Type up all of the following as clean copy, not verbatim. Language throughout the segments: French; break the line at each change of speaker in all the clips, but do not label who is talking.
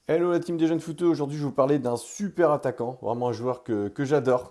Hello la team des jeunes footeux, aujourd'hui je vais vous parler d'un super attaquant, vraiment un joueur que j'adore.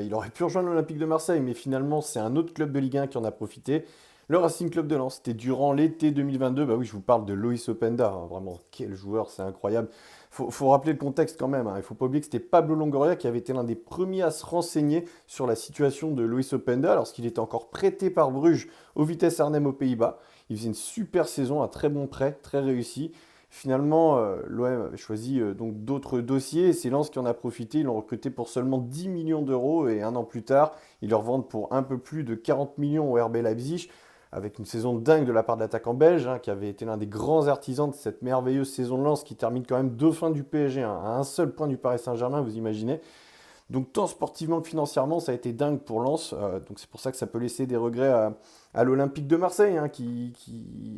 Il aurait pu rejoindre l'Olympique de Marseille, mais finalement c'est un autre club de Ligue 1 qui en a profité, le Racing Club de Lens. C'était durant l'été 2022, bah oui je vous parle de Loïs Openda, hein, vraiment quel joueur, c'est incroyable. Faut rappeler le contexte quand même, hein. Il faut pas oublier que c'était Pablo Longoria qui avait été l'un des premiers à se renseigner sur la situation de Loïs Openda lorsqu'il était encore prêté par Bruges au Vitesse Arnhem aux Pays-Bas. Il faisait une super saison, un très bon prêt, très réussi. Finalement, l'OM avait choisi donc d'autres dossiers et c'est Lens qui en a profité. Ils l'ont recruté pour seulement 10 millions d'euros et un an plus tard, ils le revendent pour un peu plus de 40 millions au RB Leipzig, avec une saison dingue de la part de l'attaquant belge, hein, qui avait été l'un des grands artisans de cette merveilleuse saison de Lens qui termine quand même dauphins du PSG, hein, à un seul point du Paris Saint-Germain, vous imaginez. Donc tant sportivement que financièrement, ça a été dingue pour Lens. Donc c'est pour ça que ça peut laisser des regrets à l'Olympique de Marseille, hein, qui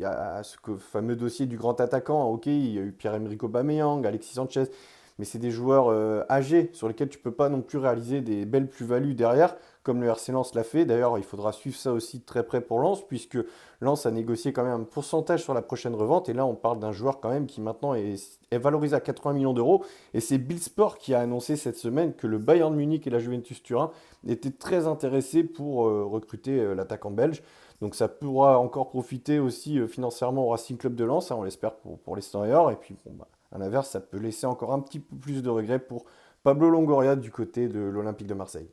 a fameux dossier du grand attaquant. Ok, il y a eu Pierre-Emerick Aubameyang, Alexis Sanchez, mais c'est des joueurs âgés sur lesquels tu peux pas non plus réaliser des belles plus-values derrière, comme le RC Lens l'a fait. D'ailleurs, il faudra suivre ça aussi de très près pour Lens, puisque Lens a négocié quand même un pourcentage sur la prochaine revente. Et là, on parle d'un joueur quand même qui maintenant est valorisé à 80 millions d'euros. Et c'est Bill Sport qui a annoncé cette semaine que le Bayern Munich et la Juventus Turin étaient très intéressés pour recruter l'attaquant belge. Donc ça pourra encore profiter aussi financièrement au Racing Club de Lens, hein, on l'espère pour les Stars. Et puis bon, bah, à l'inverse, ça peut laisser encore un petit peu plus de regrets pour Pablo Longoria du côté de l'Olympique de Marseille.